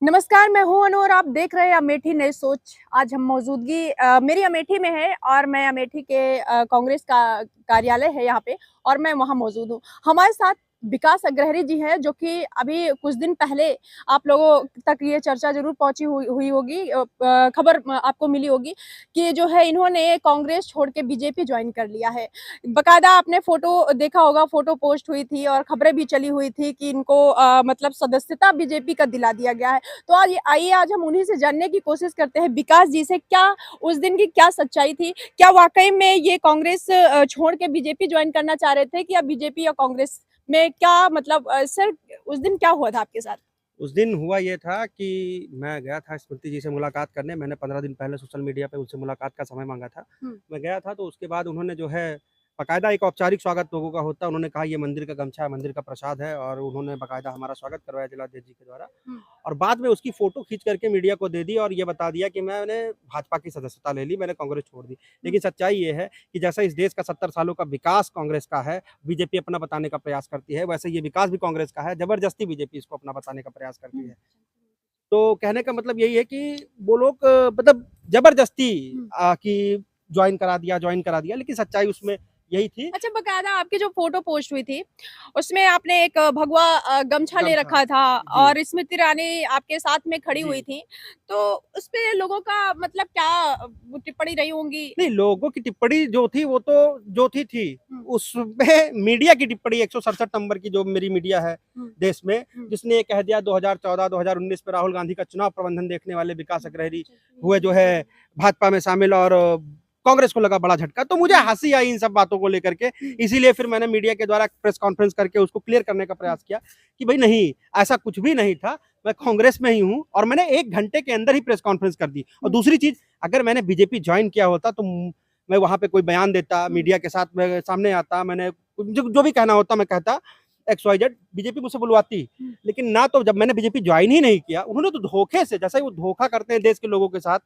नमस्कार, मैं हूं अनु और आप देख रहे हैं अमेठी नई सोच। आज हम मौजूदगी मेरी अमेठी में है और मैं अमेठी के कांग्रेस का कार्यालय है यहाँ पे और मैं वहाँ मौजूद हूँ। हमारे साथ विकास अग्रहरी जी हैं जो कि अभी कुछ दिन पहले आप लोगों तक ये चर्चा ज़रूर पहुँची हुई होगी, खबर आपको मिली होगी कि जो है इन्होंने कांग्रेस छोड़ के बीजेपी ज्वाइन कर लिया है। बाकायदा आपने फ़ोटो देखा होगा, फ़ोटो पोस्ट हुई थी और खबरें भी चली हुई थी कि इनको मतलब सदस्यता बीजेपी का दिला दिया गया है। तो आइए आज हम उन्हीं से जानने की कोशिश करते हैं विकास जी से, क्या उस दिन की क्या सच्चाई थी? क्या वाक़ई में ये कांग्रेस छोड़ के बीजेपी जॉइन करना चाह रहे थे, कि या बीजेपी या कांग्रेस में क्या मतलब सर उस दिन क्या हुआ था आपके साथ? उस दिन हुआ ये था कि मैं गया था स्मृति जी से मुलाकात करने। मैंने 15 दिन पहले सोशल मीडिया पे उनसे मुलाकात का समय माँगा था। हुँ। मैं गया था तो उसके बाद उन्होंने जो है बाकायदा एक औपचारिक स्वागत लोगों का होता है। उन्होंने कहा ये मंदिर का गमछा है, मंदिर का प्रसाद है और उन्होंने बाकायदा हमारा स्वागत करवाया जिलाध्यक्ष जी के द्वारा। हुँ। और बाद में उसकी फ़ोटो खींच करके मीडिया को दे दी और ये बता दिया कि मैंने भाजपा की सदस्यता ले ली, मैंने कांग्रेस छोड़ दी। हुँ। लेकिन सच्चाई ये है कि जैसा इस देश का 70 सालों का विकास कांग्रेस का है, बीजेपी अपना बताने का प्रयास करती है, वैसे ये विकास भी कांग्रेस का है, ज़बरदस्ती बीजेपी इसको अपना बताने का प्रयास करती हुँ। है। तो कहने का मतलब यही है कि वो लोग मतलब ज़बरदस्ती हुँ। कि जॉइन करा दिया, लेकिन सच्चाई उसमें यही थी। अच्छा, बकायदा आपकी जो फ़ोटो पोस्ट हुई थी, उसमें आपने एक भगवा गमछा ले गमछा। रखा था जी, और स्मृति ईरानी आपके साथ में खड़ी जी। हुई थी। तो उसपे लोगों का मतलब क्या वो टिप्पणी रही होंगी? नहीं, लोगों की टिप्पणी जो थी वो तो जो थी। हुँ। उसमें मीडिया की टिप्पणी 167 नंबर की जो मेरी मीडिया है हुँ। देश में, हुँ। जिसने ये कह दिया 2014-2019 में राहुल गांधी का चुनाव प्रबंधन देखने वाले विकास अग्रहरी हुए जो है भाजपा में शामिल और कांग्रेस को लगा बड़ा झटका। तो मुझे हुँ। हँसी आई इन सब बातों को लेकर के, हुँ। इसीलिए फिर मैंने मीडिया के द्वारा प्रेस कॉन्फ्रेंस करके उसको क्लियर करने का हुँ। प्रयास किया कि भई नहीं, ऐसा कुछ भी नहीं था। मैं कांग्रेस में ही हूँ और मैंने 1 घंटे के अंदर ही प्रेस कॉन्फ्रेंस कर दी। और हुँ। दूसरी चीज़, अगर मैंने बीजेपी जॉइन किया होता तो मैं वहाँ पे कोई बयान देता, हुँ। मीडिया के साथ मैं सामने आता, मैंने जो भी कहना होता मैं कहता, एक्स वाई जेड, बीजेपी मुझसे बुलवाती। हुँ। लेकिन ना, तो जब मैंने बीजेपी जॉइन ही नहीं किया, उन्होंने तो धोखे से, जैसा ही वो धोखा करते हैं देश के लोगों के साथ,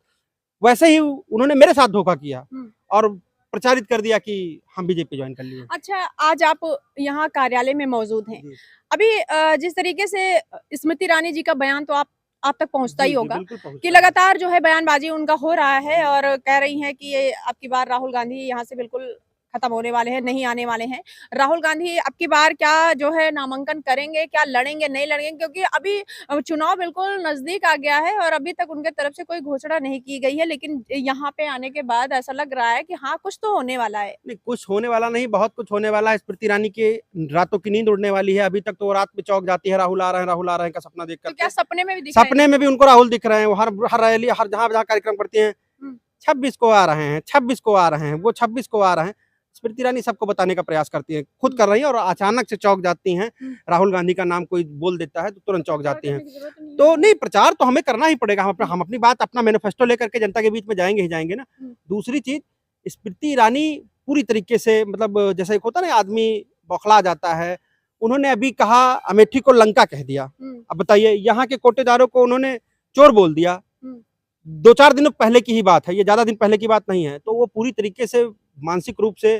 वैसे ही उन्होंने मेरे साथ धोखा किया हुँ। और प्रचारित कर दिया कि हम बीजेपी जॉइन कर लिए। अच्छा, आज आप यहाँ कार्यालय में मौजूद हैं। जी। अभी जिस तरीके से स्मृति ईरानी जी का बयान तो आप तक पहुँचता ही जी, जी, होगा बिल्कुल कि पहुँचता है। लगातार जो है बयानबाज़ी उनका हो रहा है और कह रही हैं कि ये अब की बार राहुल गांधी यहाँ से बिल्कुल खत्म होने वाले हैं, नहीं आने वाले हैं। राहुल गांधी अब की बार क्या जो है नामांकन करेंगे, क्या लड़ेंगे, नहीं लड़ेंगे? क्योंकि अभी चुनाव बिल्कुल नज़दीक आ गया है और अभी तक उनके तरफ से कोई घोषणा नहीं की गई है। लेकिन यहाँ पे आने के बाद ऐसा लग रहा है कि हाँ, कुछ तो होने वाला है। नहीं, कुछ होने वाला नहीं, बहुत कुछ होने वाला है। स्मृति ईरानी की रातों की नींद उड़ने वाली है। अभी तक तो वो रात में चौंक जाती है, राहुल आ रहे हैं, राहुल आ रहे हैं का सपना देख तो क्या करके। सपने में भी दिख रहे हैं? सपने में भी उनको राहुल दिख रहे हैं। वो हर हर रैली, हर जहाँ-जहाँ कार्यक्रम करती हैं, हुँ। 26 को आ रहे हैं, 26 को आ रहे हैं, वो 26 को आ रहे हैं। स्मृति ईरानी सबको बताने का प्रयास करती हैं, खुद हुँ। कर रही हैं और अचानक से चौंक जाती हैं। हुँ। राहुल गांधी का नाम कोई बोल देता है तो तुरंत चौंक प्रचार जाती हैं। करने की ज़रूरत नहीं तो है। नहीं, प्रचार तो हमें करना ही पड़ेगा। हुँ। हम अपनी बात, अपना मैनिफेस्टो लेकर के जनता के बीच में जाएँगे ही जाएँगे ना। हुँ। दूसरी चीज़, स्मृति ईरानी पूरी तरीके से, मतलब जैसे एक होता है ना आदमी बौखला जाता है, उन्होंने अभी कहा अमेठी को लंका कह दिया। हुँ। अब बताइए, यहाँ के कोटेदारों को उन्होंने चोर बोल दिया। हुँ। 2-4 दिनों पहले की ही बात है, ये ज़्यादा दिन पहले की बात नहीं है। तो वो पूरी तरीके से मानसिक रूप से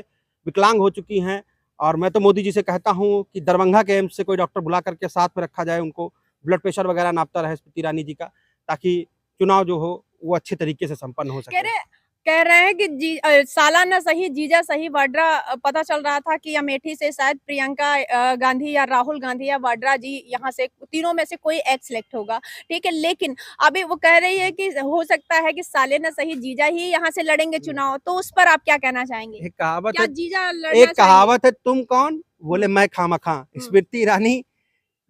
विकलांग हो चुकी हैं और मैं तो मोदी जी से कहता हूँ कि दरभंगा के एम्स से कोई डॉक्टर बुला करके साथ में रखा जाए, उनको ब्लड प्रेशर वगैरह नापता रहे स्मृति ईरानी जी का, ताकि चुनाव जो हो वो अच्छे तरीके से संपन्न हो कह सके। रहे कह रहे हैं कि सालाना सही, जीजा सही, वाड्रा पता चल रहा था कि अमेठी से शायद प्रियंका गांधी या राहुल गांधी या वाड्रा जी यहाँ से तीनों में से कोई एक सिलेक्ट होगा, ठीक है? लेकिन अभी वो कह रही है कि हो सकता है कि सालेना सही जीजा ही यहाँ से लड़ेंगे हुँ। चुनाव, तो उस पर आप क्या कहना चाहेंगे? एक कहावत क्या है जीजा लड़ना चाहेंगे? तुम कौन? बोले हुँ। मैं खामखा। हुँ। स्मृति ईरानी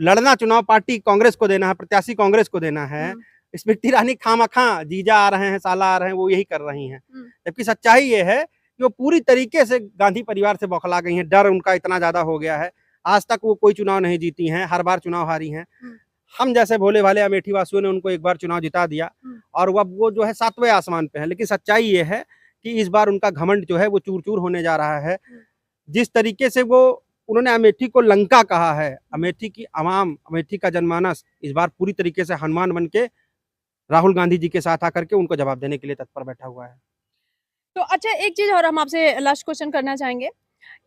लड़ना चुनाव पार्टी कांग्रेस को देना है, प्रत्याशी कांग्रेस को देना है। हुँ। स्मृति ईरानी खामखा जीजा आ रहे हैं, साला आ रहे हैं, वो यही कर रही हैं। हुँ। जबकि सच्चाई ये है कि वो पूरी तरीके से गांधी परिवार से बौखला गई हैं, डर उनका इतना ज़्यादा हो गया है। आज तक वो कोई चुनाव नहीं जीती हैं, हर बार चुनाव हारी हैं। हुँ। हम जैसे भोले-भाले अमेठी वासियों ने उनको एक बार चुनाव जिता दिया हुँ। और वो अब वो जो है 7वें आसमान पे हैं। लेकिन सच्चाई ये है कि इस बार उनका घमंड जो है वो चूर-चूर होने जा रहा है। हुँ। जिस तरीके से वो उन्होंने अमेठी को लंका कहा है, अमेठी की आवाम, अमेठी का जनमानस इस बार पूरी तरीके से हनुमान बन के राहुल गांधी जी के साथ आकर के उनको जवाब देने के लिए तत्पर बैठा हुआ है। तो अच्छा, एक चीज़ और हम आपसे लास्ट क्वेश्चन करना चाहेंगे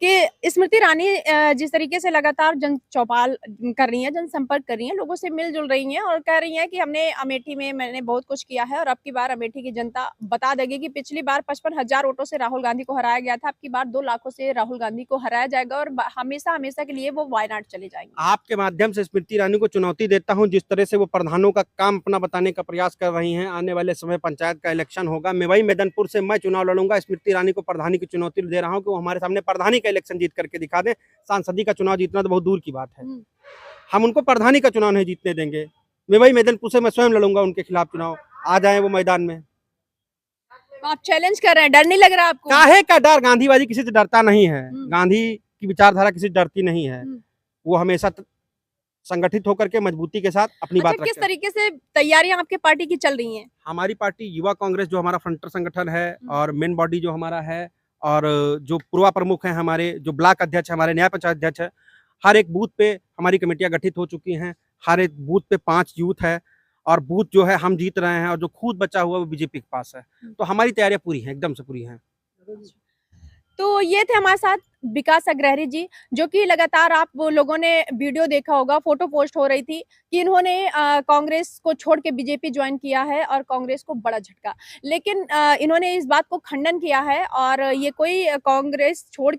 कि स्मृति ईरानी जिस तरीके से लगातार जन चौपाल कर रही हैं, जनसंपर्क कर रही हैं, लोगों से मिल-जुल रही हैं और कह रही हैं कि हमने अमेठी में मैंने बहुत कुछ किया है और अब की बार अमेठी की जनता बता देगी कि पिछली बार 55,000 वोटों से राहुल गांधी को हराया गया था, अब की बार 2 लाखों से राहुल गांधी को हराया जाएगा और ब हमेशा-हमेशा के लिए वो वायनाड चले जाएँगे। आपके माध्यम से स्मृति ईरानी को चुनौती देता हूं, जिस तरह से वो प्रधानों का काम अपना बताने का प्रयास कर रही हैं। आने वाले समय पंचायत का इलेक्शन होगा, मैं वही मैदनपुर से मैं चुनाव लड़ूंगा। स्मृति ईरानी को प्रधानी की चुनौती दे रहा हूं कि वो हमारे सामने प्रधानी का इलेक्शन जीत करके दिखा दें। सांसदी का चुनाव जीतना तो बहुत दूर की बात है, हम उनको प्रधानी का चुनाव नहीं जीतने देंगे। मैं वही मैदनपुर से मैं स्वयं लड़ूंगा उनके खिलाफ चुनाव, आ जाए वो मैदान में। तो आप चैलेंज कर रहे हैं, डर नहीं लग रहा आपको? काहे का डर, गांधीवादी किसी से डरता नहीं है, हम्म। गांधी की विचारधारा किसी से डरती नहीं है। हम्म। वो हमेशा संगठित होकर के मजबूती के साथ अपनी अच्छा, बात किस रखते हैं। तरीके से तैयारियां आपके पार्टी की चल रही हैं? हमारी पार्टी युवा कांग्रेस जो हमारा फ्रंटर संगठन है और मेन बॉडी जो हमारा है, और जो पूर्वा प्रमुख हैं हमारे, जो ब्लॉक अध्यक्ष है हमारे, न्याय पंचायत अध्यक्ष है, हर एक बूथ पे हमारी कमेटियां गठित हो चुकी हैं। हर एक बूथ पे 5 यूथ है और बूथ जो है हम जीत रहे हैं और जो खुद बचा हुआ वो बीजेपी के पास है। तो हमारी तैयारियां पूरी हैं, एकदम से पूरी हैं। तो ये थे हमारे साथ विकास अग्रहरी जी, जो कि लगातार आप वो लोगों ने वीडियो देखा होगा, फोटो पोस्ट हो रही थी कि इन्होंने कांग्रेस को छोड़ के बीजेपी ज्वाइन किया है और कांग्रेस को बड़ा झटका। लेकिन इन्होंने इस बात को खंडन किया है और ये कोई कांग्रेस छोड़